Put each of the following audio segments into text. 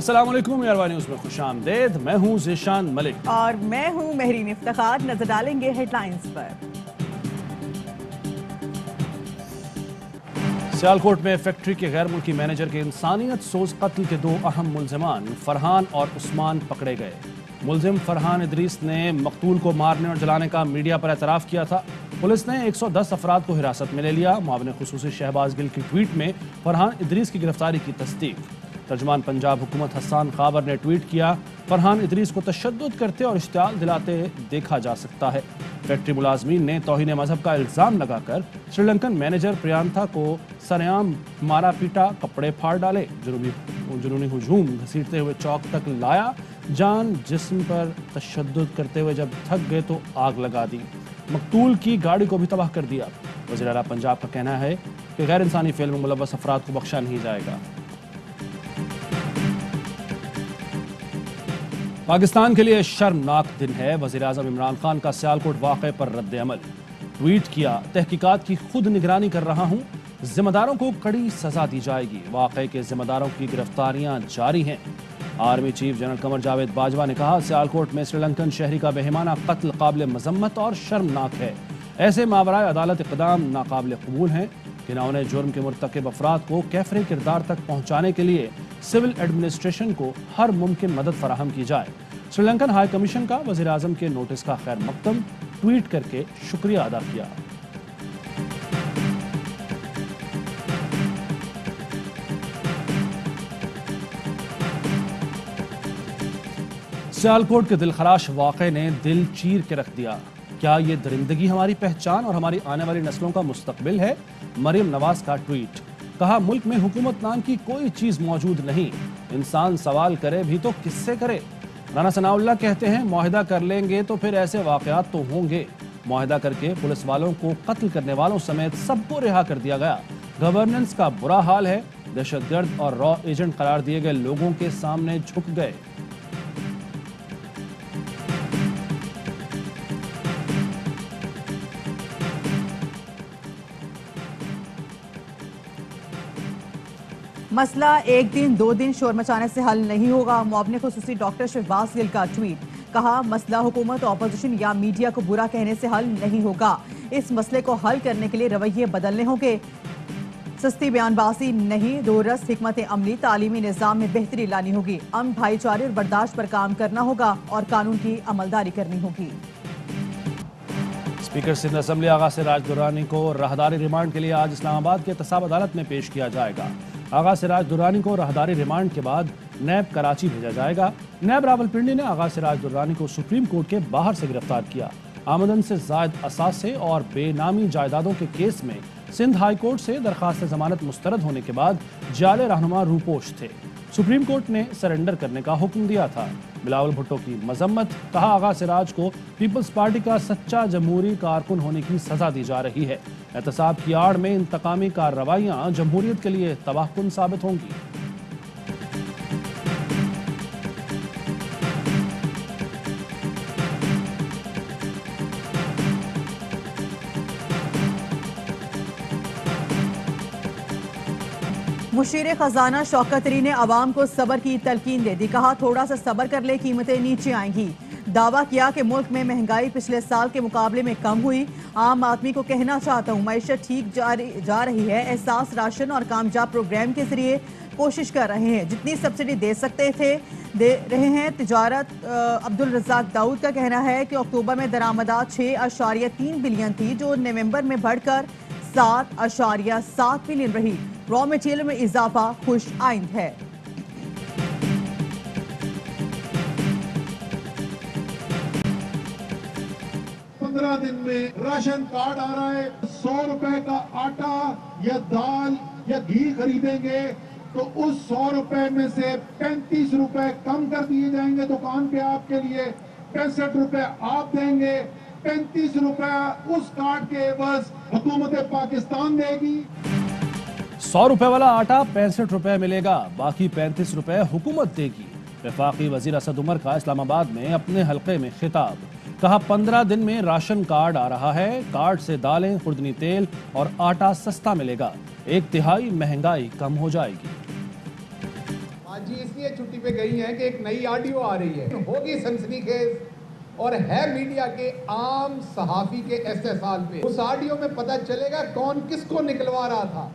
السلام علیکم یاروا نیوز میں خوش آمدید. میں ہوں ذیشان ملک اور میں ہوں مہرین افتخار. نظر ڈالیں گے ہیڈ لائنز پر. سیالکوٹ میں فیکٹری کے غیر ملکی مینیجر کے انسانیت سوز قتل کے 2 اہم ملزمان فرحان اور عثمان پکڑے گئے. ملزم فرحان ادریس نے مقتول کو مارنے اور جلانے کا میڈیا پر اعتراف کیا تھا. پولیس نے 110 افراد کو حراست میں لے لیا. معاون خصوصی شہباز گل کی ٹویٹ میں فرحان ادریس کی گرفتاری کی تصدیق. ترجمان پنجاب حکومت حسان خابر نے ٹویٹ کیا، فرحان ادریس کو تشدد کرتے اور اشتعال دلاتے دیکھا جا سکتا ہے. فیکٹری ملازمین نے توہین مذہب کا الزام لگا کر سری لنکن مینیجر پریانتھا کو سرعام مارا پیٹا، کپڑے پھاڑ ڈالے، جنونی ہجوم گھسیٹتے ہوئے چوک تک لایا، جان جسم پر تشدد کرتے ہوئے جب تھک گئے تو آگ لگا دی. مقتول کی گاڑی کو بھی تباہ کر دیا. وزیر اعلیٰ پنجاب کا کہنا ہے کہ غیر انسانی فعل میں ملوث افراد کو بخشا نہیں جائے گا. پاکستان کے لیے شرمناک دن ہے. وزیر اعظم عمران خان کا سیالکوٹ واقعے پر رد عمل. ٹویٹ کیا، تحقیقات کی خود نگرانی کر رہا ہوں، ذمہ داروں کو کڑی سزا دی جائے گی. واقعے کے ذمہ داروں کی گرفتاریاں جاری ہیں. Army chief general Qamar Javed Bajwa نے کہا، سیالکوٹ میں سری لنکن شہری کا بہیمانہ قتل قابل مذمت اور شرمناک ہے. ایسے ماورائے عدالت اقدام ناقابل قبول ہیں. گناؤنے جرم کے مرتکب افراد کو کیفر کردار تک پہنچانے کے لیے سول ایڈمنسٹریشن کو ہر ممکن مدد فراہم کی جائے. سری لنکن ہائی کمیشن کا وزیر اعظم کے نوٹس کا خیر مقدم ٹویٹ کر کے شکریہ ادا کیا. سیالکوٹ کے دلخراش واقعے نے دل چیر کے رکھ دیا. کیا یہ درندگی ہماری پہچان اور ہماری آنے والی نسلوں کا مستقبل ہے؟ مریم نواز کا ٹویٹ. کہا، ملک میں حکومت نام کی کوئی چیز موجود نہیں. انسان سوال کرے بھی تو کس سے کرے؟ رانا ثناء اللہ کہتے ہیں، معاہدہ کر لیں گے تو پھر ایسے واقعات تو ہوں گے. معاہدہ کر کے پولیس والوں کو قتل کرنے والوں سمیت سب کو رہا کر دیا گیا. گورننس کا برا حال ہے. دہشت گرد اور را ایجنٹ قرار دیے گئے لوگوں کے سامنے جھک گئے. مسئلہ ایک دن 2 دن شور مچانے سے حل نہیں ہوگا. معاون خصوصی ڈاکٹر شہباز گل کا ٹویٹ. کہا، مسئلہ حکومت اپوزیشن یا میڈیا کو برا کہنے سے حل نہیں ہوگا. اس مسئلے کو حل کرنے کے لیے رویے بدلنے ہوں گے. سستی بیان بازی نہیں، دورس حکمت عملی تعلیمی نظام میں بہتری لانی ہوگی. امن، بھائی چارے اور برداشت پر کام کرنا ہوگا اور قانون کی عملداری کرنی ہوگی. اسپیکر سندھ اسمبلی آغا سراج درانی کو راہداری ریمانڈ کے لیے آج اسلام آباد کے احتساب عدالت میں پیش کیا جائے گا. آغا سراج درانی کو راہداری ریمانڈ کے بعد نیب کراچی بھیجا جائے گا. نیب راولپنڈی نے آغا سراج درانی کو سپریم کورٹ کے باہر سے گرفتار کیا. آمدن سے زائد اثاثے اور بے نامی جائیدادوں کے کیس میں سندھ ہائی کورٹ سے درخواست ضمانت مسترد ہونے کے بعد جعلی رہنما روپوش تھے. سپریم کورٹ نے سرنڈر کرنے کا حکم دیا تھا. بلاول بھٹو کی مذمت. کہا، آغا سراج کو پیپلز پارٹی کا سچا جمہوری کارکن ہونے کی سزا دی جا رہی ہے. احتساب کی آڑ میں انتقامی کارروائیاں جمہوریت کے لیے تباہ کن ثابت ہوں گی. مشیر خزانہ شوکت طری نے عوام کو صبر کی تلقین دے دی. کہا، تھوڑا سا صبر کر لے، قیمتیں نیچے آئیں گی. دعویٰ کیا کہ ملک میں مہنگائی پچھلے سال کے مقابلے میں کم ہوئی. عام آدمی کو کہنا چاہتا ہوں، معیشت ٹھیک جا رہی ہے. احساس راشن اور کامیاب پروگرام کے ذریعے کوشش کر رہے ہیں. جتنی سبسڈی دے سکتے تھے دے رہے ہیں. تجارت عبدالرزاق داؤد کا کہنا ہے کہ اکتوبر میں درآمدات 6.3 بلین تھی، جو نومبر میں بڑھ کر 7.7 بلین رہی. را میٹیریل میں اضافہ خوش آئند ہے. دن میں راشن کارڈ آ رہا ہے. 100 روپے کا آٹا یا دال یا گھی خریدیں گے تو اس 100 روپے میں سے 35 روپے کم کر دیے جائیں گے دکان پہ آپ کے لیے. 65 روپے آپ دیں گے. 35 روپے اس کارڈ کے عوض حکومت پاکستان دے گی. 100 روپے والا آٹا 65 روپے ملے گا، باقی 35 روپے حکومت دے گی. وفاقی وزیر اسد عمر کا اسلام آباد میں اپنے حلقے میں خطاب. کہا، 15 دن میں راشن کارڈ آ رہا ہے. کارڈ سے دالیں، خوردنی تیل اور آٹا سستا ملے گا. 1/3 مہنگائی کم ہو جائے گی. جی اس کی لیے چھٹی پہ گئی ہیں کہ ایک نئی آڈیو آ رہی ہے، ہوگی سنسنی خیز اور ہے میڈیا کے عام صحافی کے استحصال پہ. اس آڈیو میں پتہ چلے گا کون کس کو نکلوا رہا تھا.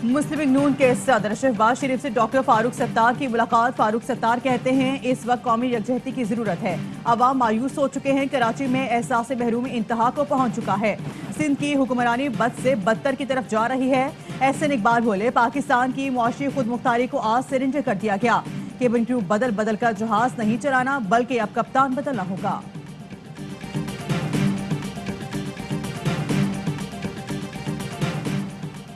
مسلم لیگ نون کے صدر شہباز شریف سے ڈاکٹر فاروق ستار کی ملاقات. فاروق ستار کہتے ہیں اس وقت قومی یکجہتی کی ضرورت ہے. عوام مایوس ہو چکے ہیں. کراچی میں احساس محرومی انتہا کو پہنچ چکا ہے. سندھ کی حکمرانی بد سے بدتر کی طرف جا رہی ہے. احسن اقبال بولے پاکستان کی معاشی خود مختاری کو آج سرنڈر کر دیا گیا. کیبن کریو بدل بدل کر جہاز نہیں چلانا بلکہ اب کپتان بدلنا ہوگا.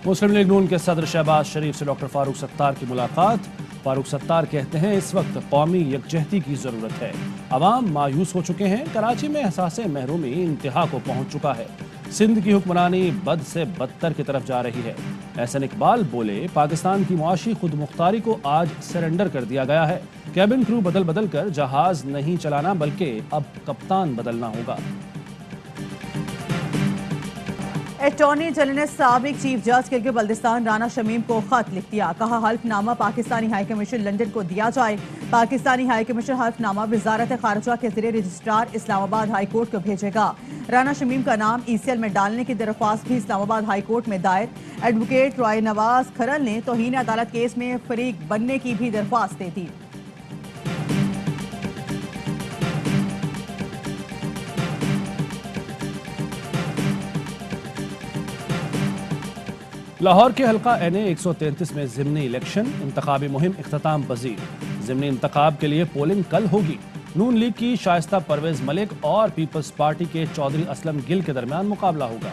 مسلم لیگ نون کے صدر شہباز شریف سے ڈاکٹر فاروق ستار کی ملاقات. فاروق ستار کہتے ہیں اس وقت قومی یکجہتی کی ضرورت ہے. عوام مایوس ہو چکے ہیں. کراچی میں احساس محرومی انتہا کو پہنچ چکا ہے. سندھ کی حکمرانی بد سے بدتر کی طرف جا رہی ہے. احسن اقبال بولے پاکستان کی معاشی خود مختاری کو آج سرنڈر کر دیا گیا ہے. کیبن کرو بدل بدل کر جہاز نہیں چلانا بلکہ اب کپتان بدلنا ہوگا. اٹارنی جنرل نے سابق چیف جج گلگت بلتستان رانا شمیم کو خط لکھ دیا. کہا حلف نامہ پاکستانی ہائی کمیشن لنڈن کو دیا جائے. پاکستانی ہائی کمیشن حلف نامہ وزارت خارجہ کے زیر رجسٹرار اسلام آباد ہائی کورٹ کو بھیجے گا. رانا شمیم کا نام ای سی ایل میں ڈالنے کی درخواست بھی اسلام آباد ہائی کورٹ میں دائر. ایڈوکیٹ رائے نواز کھرل نے توہین عدالت کیس میں فریق بننے کی بھی درخواست دے دی. لاہور کے حلقہ این اے 133 میں ضمنی الیکشن. انتخابی مہم اختتام پذیر. ضمنی انتخاب کے لیے پولنگ کل ہوگی. نون لیگ کی شائستہ پرویز ملک اور پیپلز پارٹی کے چودھری اسلم گل کے درمیان مقابلہ ہوگا.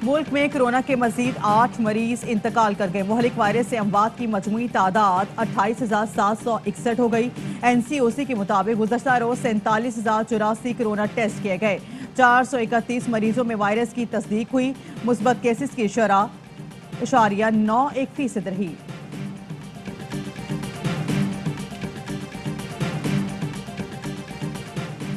ملک میں کرونا کے مزید 8 مریض انتقال کر گئے. مہلک وائرس سے اموات کی مجموعی تعداد 28,761 ہو گئی. این سی او سی کے مطابق گزشتہ روز 47,084 کرونا ٹیسٹ کیے گئے. 431 مریضوں میں وائرس کی تصدیق ہوئی. مثبت کیسز کی شرح 0.91% رہی.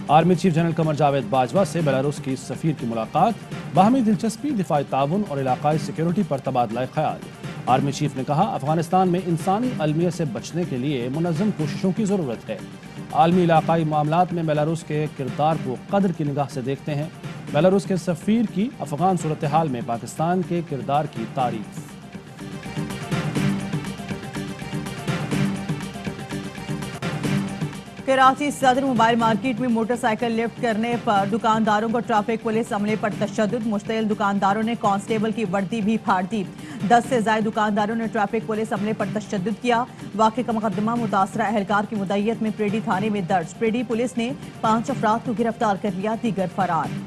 Army chief general Qamar Javed Bajwa سے بیلاروس کی سفیر کی ملاقات. باہمی دلچسپی، دفاعی تعاون اور علاقائی سیکیورٹی پر تبادلہ خیال. آرمی چیف نے کہا افغانستان میں انسانی المیہ سے بچنے کے لیے منظم کوششوں کی ضرورت ہے. عالمی علاقائی معاملات میں بیلاروس کے کردار کو قدر کی نگاہ سے دیکھتے ہیں. بیلاروس کے سفیر کی افغان صورتحال میں پاکستان کے کردار کی تعریف. کراچی صدر موبائل مارکیٹ میں موٹر سائیکل لفٹ کرنے پر دکانداروں کو ٹریفک پولیس عملے پر تشدد. مشتعل دکانداروں نے کانسٹیبل کی وردی بھی پھاڑ دی. 10 سے زائد دکانداروں نے ٹریفک پولیس عملے پر تشدد کیا. واقعے کا مقدمہ متاثرہ اہلکار کی مدعیت میں پریڈی تھانے میں درج. پریڈی پولیس نے 5 افراد کو گرفتار کر لیا، دیگر فرار.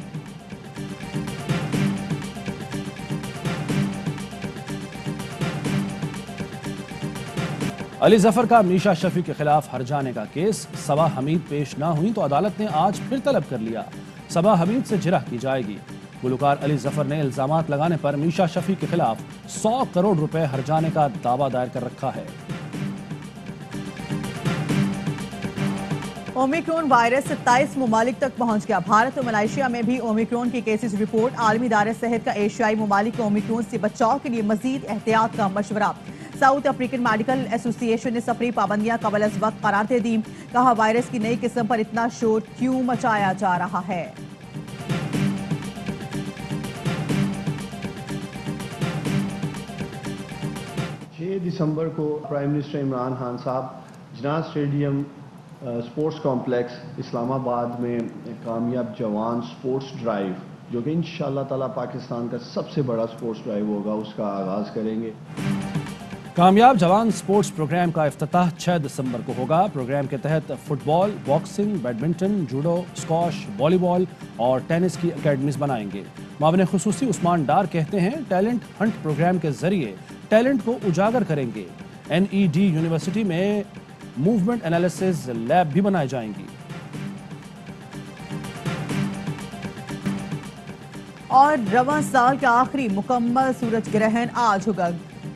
علی ظفر کا میشا شفیع کے خلاف ہرجانے کا کیس. صبا حمید پیش نہ ہوئی تو عدالت نے آج پھر طلب کر لیا. صبا حمید سے جرح کی جائے گی. گلوکار علی ظفر نے الزامات لگانے پر میشا شفیع کے خلاف 100 کروڑ روپے ہرجانے کا دعویٰ دائر کر رکھا ہے. اومیکرون وائرس 27 ممالک تک پہنچ گیا. بھارت اور ملائیشیا میں بھی اومیکرون کی کیسز رپورٹ. عالمی ادارہ صحت کا ایشیائی ممالک کو اومیکرون سے بچاؤ کے لیے مزید احتیاط کا مشورہ. ساؤتھ افریقن میڈیکل ایسوسی ایشن نے سفری پابندیاں قبل از وقت قرار دے دیں. کہا وائرس کی نئی قسم پر اتنا شور کیوں مچایا جا رہا ہے. دسمبر کو پرائم منسٹر عمران خان صاحب جناح اسٹیڈیم اسپورٹس کمپلیکس اسلام آباد میں کامیاب جوان اسپورٹس ڈرائیو، جو کہ انشاءاللہ تعالی پاکستان کا سب سے بڑا اسپورٹس ڈرائیو ہوگا، اس کا آغاز کریں گے. کامیاب جوان سپورٹس پروگرام کا افتتاح 6 دسمبر کو ہوگا. پروگرام کے تحت فٹ بال، باکسنگ، بیڈمنٹن، جوڈو، اسکواش، والی بال اور ٹینس کی اکیڈمیز بنائیں گے. معاون خصوصی عثمان ڈار کہتے ہیں ٹیلنٹ ہنٹ پروگرام کے ذریعے ٹیلنٹ کو اجاگر کریں گے. این ای ڈی یونیورسٹی میں موومنٹ انالیسز لیب بھی بنائی جائیں گی. اور رواں سال کا آخری مکمل سورج گرہن آج ہوگا.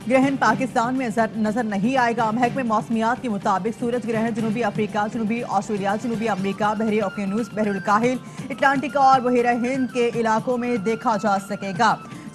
گرہن پاکستان میں نظر نہیں آئے گا. محکمہ موسمیات کے مطابق سورج گرہن جنوبی افریقہ، جنوبی آسٹریلیا، جنوبی امریکہ، بحر اوقیانوس، بحر الکاہل، اٹلانٹک اور بحیرہ ہند کے علاقوں میں دیکھا جا سکے گا.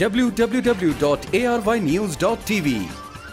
www.arYnews.tv।